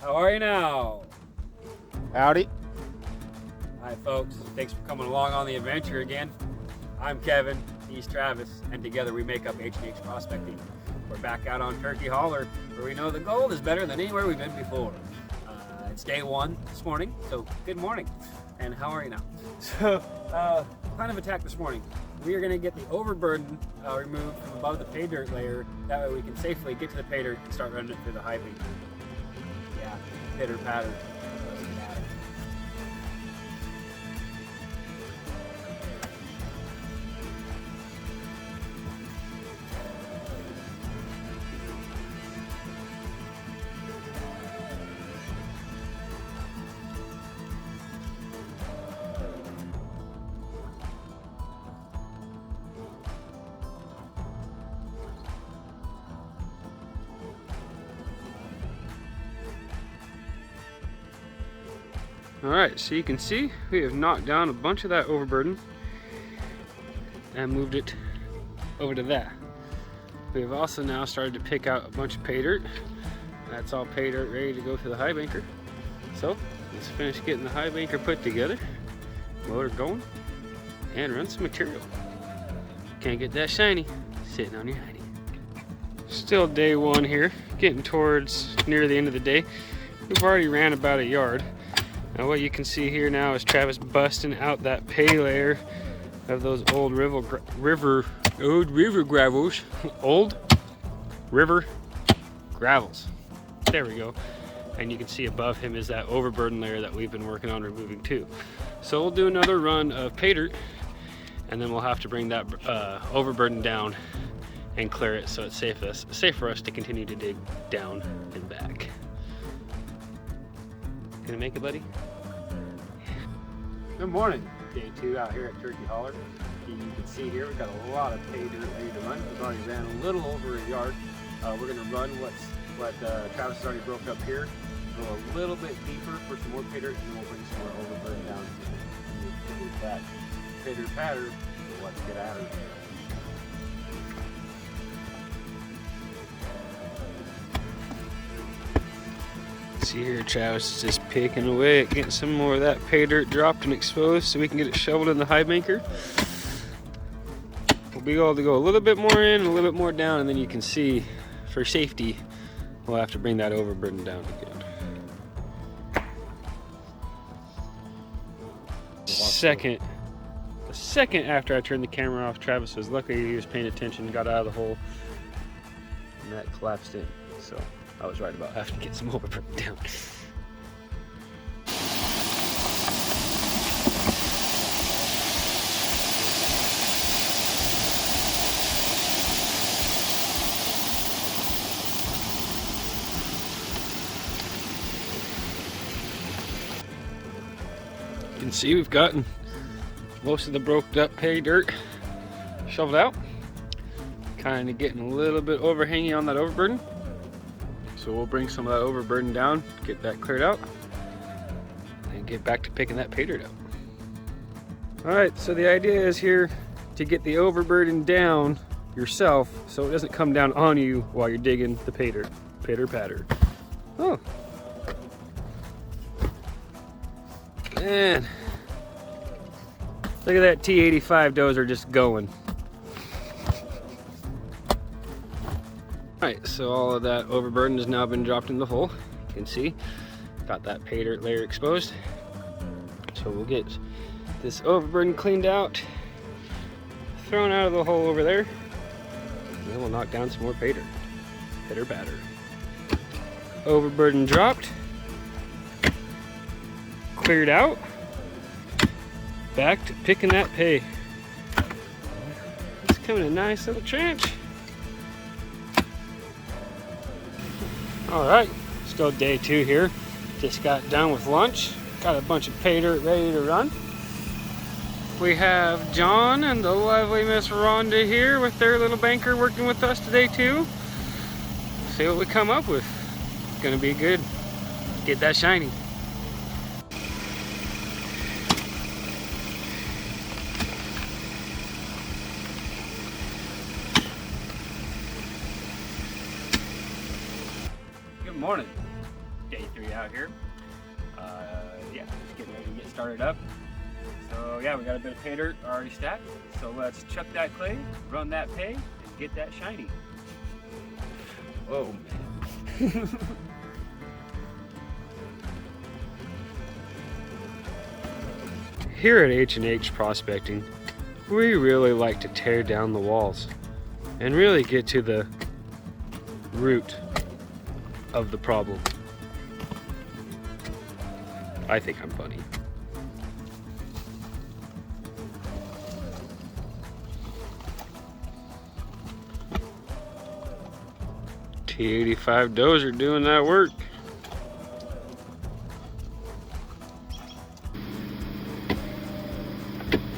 How are you now? Howdy. Hi folks, thanks for coming along on the adventure again. I'm Kevin, he's Travis, and together we make up H&H Prospecting. We're back out on Turkey Holler, where we know the gold is better than anywhere we've been before. It's day one this morning, so good morning. And how are you now? So, plan of attack this morning. We are going to get the overburden removed from above the pay dirt layer. That way we can safely get to the pay dirt and start running it through the Hibanking. Yeah, pitter patter. Let's get at it. Alright, so you can see we have knocked down a bunch of that overburden and moved it over to that. We have also now started to pick out a bunch of pay dirt. That's all pay dirt ready to go to the Hibanker. So let's finish getting the Hibanker put together, motor going, and run some material. Can't get that shiny sitting on your hidey. Still day one here, getting towards near the end of the day. We've already ran about a yard. Now what you can see here now is Travis busting out that pay layer of those old river gravels. Old river gravels. There we go. And you can see above him is that overburden layer that we've been working on removing too. So we'll do another run of pay dirt, and then we'll have to bring that overburden down and clear it so it's safe for us to continue to dig down and back. Gonna make it, buddy? Good morning. Day two out here at Turkey Holler. You can see here we've got a lot of pay dirt ready to run. We've already ran a little over a yard. We're going to run what Travis has already broke up here. Go a little bit deeper for some more pay dirt, and then we'll bring some more overburden down and move that pay dirt pattern. So let's get at it. See here, Travis is just picking away at getting some more of that pay dirt dropped and exposed so we can get it shoveled in the Hibanker. We'll be able to go a little bit more in and a little bit more down, and then you can see, for safety, we'll have to bring that overburden down again. A second after I turned the camera off, Travis was lucky he was paying attention, got out of the hole, and that collapsed in. So I was right about having to get some overburden down. You can see we've gotten most of the broke up pay dirt shoveled out. Kind of getting a little bit overhanging on that overburden. So we'll bring some of that overburden down, get that cleared out, and get back to picking that pay dirt up. Alright, so the idea is here to get the overburden down yourself so it doesn't come down on you while you're digging the pay dirt. Pitter patter. Oh. Man. Look at that T85 dozer just going. Alright, so all of that overburden has now been dropped in the hole. You can see, got that pay dirt layer exposed. So we'll get this overburden cleaned out, thrown out of the hole over there, and then we'll knock down some more pay dirt. Pitter patter. Overburden dropped, cleared out, back to picking that pay. It's coming a nice little trench. Alright, still day two here. Just got done with lunch. Got a bunch of pay dirt ready to run. We have John and the lovely Miss Rhonda here with their little banker working with us today too. See what we come up with. It's gonna be good. Get that shiny. Good morning. day 3 out here. Yeah, just getting ready to get started up. So yeah, we got a bit of pay dirt already stacked. So let's chuck that clay, run that pay, and get that shiny. Oh man. Here at H&H Prospecting, we really like to tear down the walls and really get to the root of the problem. I think I'm funny. T85 dozer doing that work.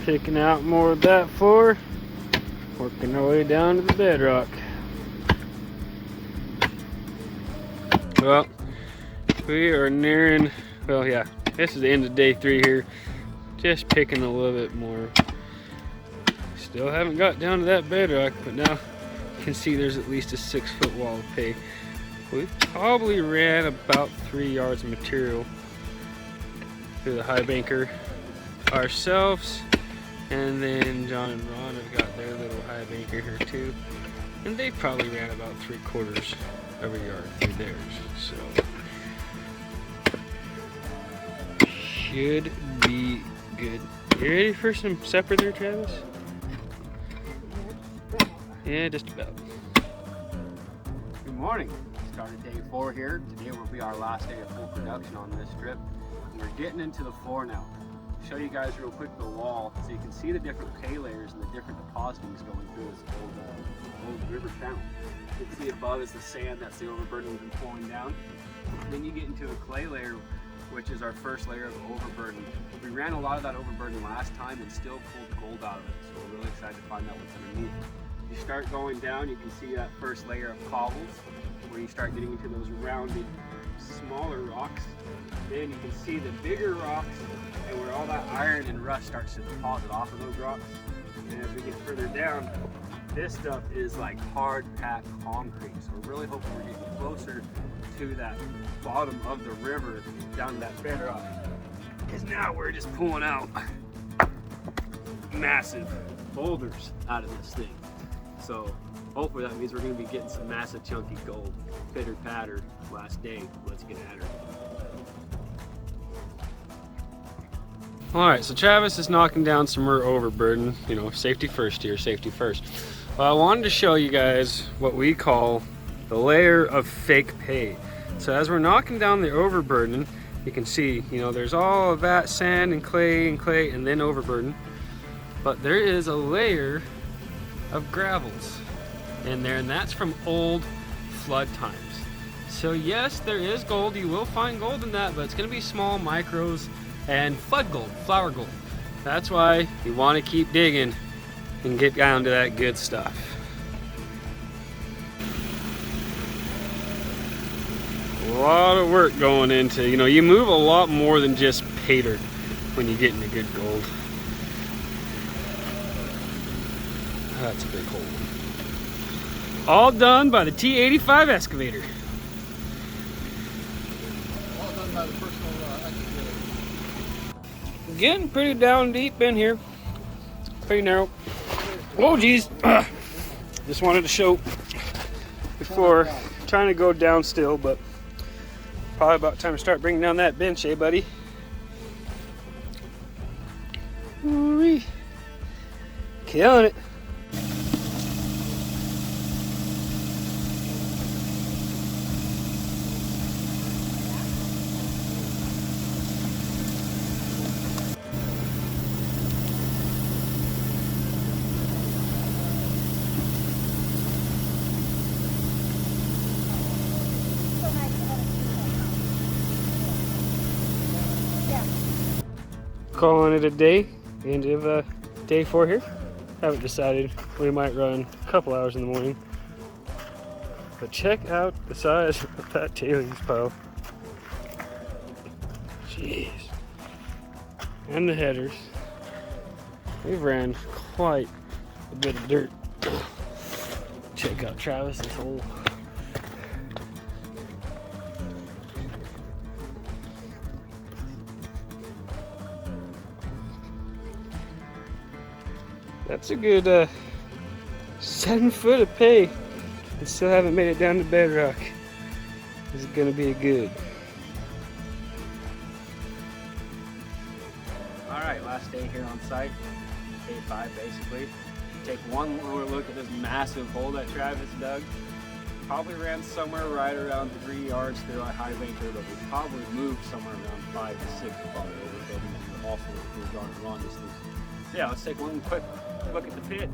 Picking out more of that floor, working our way down to the bedrock. Well, we are nearing, well yeah, this is the end of day 3 here. Just picking a little bit more. Still haven't got down to that bedrock, but now you can see there's at least a 6-foot wall of pay. We've probably ran about 3 yards of material through the Hibanker ourselves. And then John and Ron have got their little Hibanker here too. And they probably ran about 3/4 of a yard through theirs. So should be good. You ready for some supper there, Travis? Yeah, just about. Good morning. Started day 4 here. Today will be our last day of full production on this trip. And we're getting into the floor now. Show you guys real quick the wall so you can see the different pay layers and the different depositings going through this old river channel. You can see above is the sand, that's the overburden we've been pulling down. Then you get into a clay layer, which is our first layer of overburden. We ran a lot of that overburden last time and still pulled gold out of it, so we're really excited to find out what's underneath. You start going down, you can see that first layer of cobbles, where you start getting into those rounded, smaller rocks. Then you can see the bigger rocks and where all that iron and rust starts to deposit off of those rocks. And as we get further down, this stuff is like hard packed concrete. So we're really hoping we're getting closer to that bottom of the river down to that bedrock. Because now we're just pulling out massive boulders out of this thing. So hopefully that means we're going to be getting some massive chunky gold. Pitter patter, last day. Let's get at her. Alright, so Travis is knocking down some more overburden. You know, safety first here, safety first. Well, I wanted to show you guys what we call the layer of fake pay. So as we're knocking down the overburden, you can see, you know, there's all of that sand and clay and then overburden. But there is a layer of gravels in there, and that's from old flood times. So yes, there is gold. You will find gold in that, but it's going to be small micros and flood gold, flower gold. That's why you want to keep digging and get down to that good stuff. A lot of work going into, you know, you move a lot more than just pay dirt when you get into good gold. That's a big hole. All done by the T85 excavator. All done by the personal excavator. Getting pretty down deep in here. Pretty narrow. Oh geez. Just wanted to show before trying to go down still, but probably about time to start bringing down that bench, eh buddy? Ooh-wee. Killing it. Calling it a day, the end of day 4 here. Haven't decided. We might run a couple hours in the morning. But check out the size of that tailings pile. Jeez. And the headers. We've ran quite a bit of dirt. Check out Travis's hole. That's a good 7 foot of pay. And still haven't made it down to bedrock. This is gonna be a good. Alright, last day here on site. Day 5 basically. Take one more look at this massive hole that Travis dug. Probably ran somewhere right around 3 yards through our high banker, but we probably moved somewhere around 5 to 6 of our overbuilding and also moved on long distance. So yeah, let's take one quick look at the pit.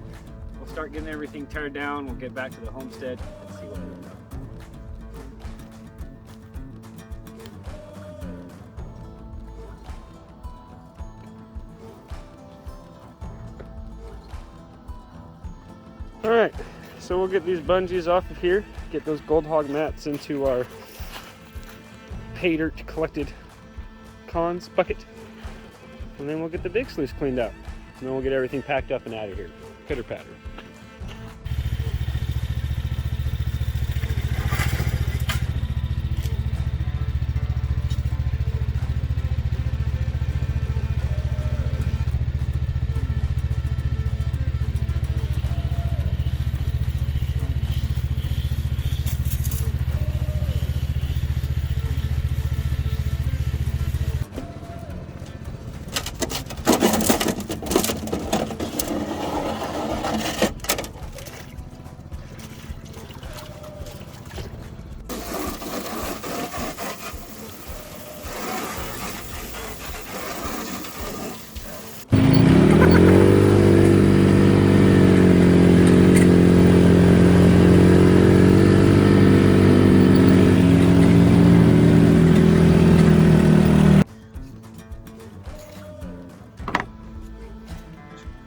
We'll start getting everything turned down. We'll get back to the homestead and see what we're doing. Alright, so we'll get these bungees off of here, get those gold hog mats into our pay dirt collected cons bucket, and then we'll get the big sluice cleaned out. And then we'll get everything packed up and out of here. Pitter patter.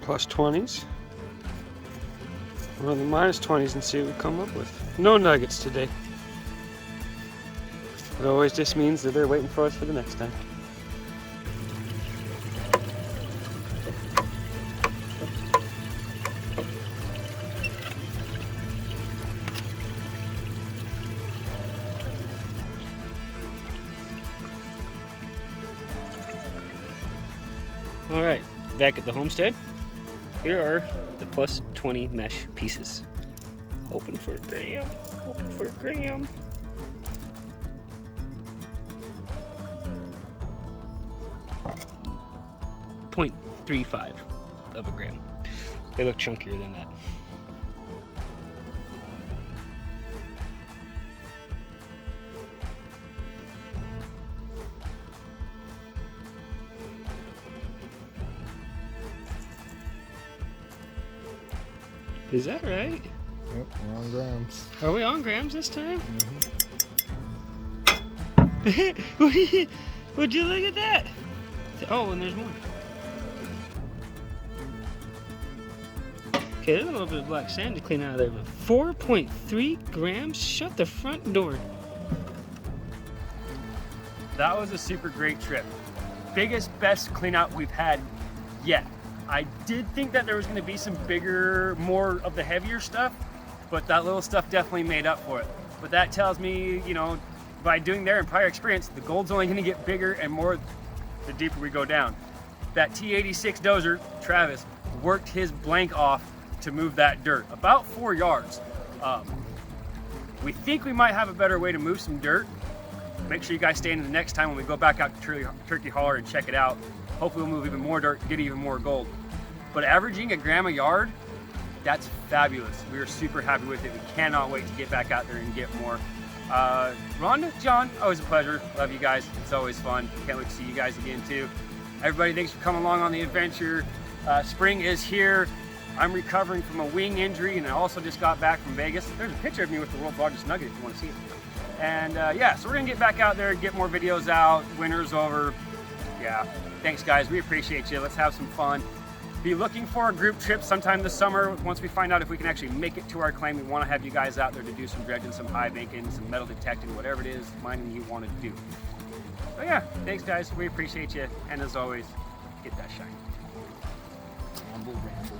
Plus 20s. Well, the minus 20s and see what we come up with. No nuggets today. It always just means that they're waiting for us for the next time. All right, back at the homestead. Here are the plus 20 mesh pieces. Hoping for a gram. Hoping for a gram. .35 of a gram. They look chunkier than that. Is that right? Yep, we're on grams. Are we on grams this time? Mm-hmm. Would you look at that? Oh, and there's more. Okay, there's a little bit of black sand to clean out of there, but 4.3 grams? Shut the front door. That was a super great trip. Biggest, best cleanout we've had yet. I did think that there was going to be some bigger, more of the heavier stuff, but that little stuff definitely made up for it. But that tells me, you know, by doing there in prior experience, the gold's only going to get bigger and more the deeper we go down. That T86 dozer, Travis, worked his blank off to move that dirt, about 4 yards. We think we might have a better way to move some dirt. Make sure you guys stay in the next time when we go back out to Turkey Holler and check it out. Hopefully we'll move even more dirt, get even more gold. But averaging a gram a yard, that's fabulous. We are super happy with it. We cannot wait to get back out there and get more. Rhonda, John, always a pleasure. Love you guys. It's always fun. Can't wait to see you guys again too. Everybody, thanks for coming along on the adventure. Spring is here. I'm recovering from a wing injury and I also just got back from Vegas. There's a picture of me with the world's largest nugget if you want to see it. And yeah, so we're gonna get back out there, get more videos out. Winter's over. Yeah, thanks guys, we appreciate you. Let's have some fun. Be looking for a group trip sometime this summer. Once we find out if we can actually make it to our claim, we want to have you guys out there to do some dredging, some high banking, some metal detecting, whatever it is, mining you want to do. So yeah, thanks guys, we appreciate you. And as always, get that shine. Ramble, ramble.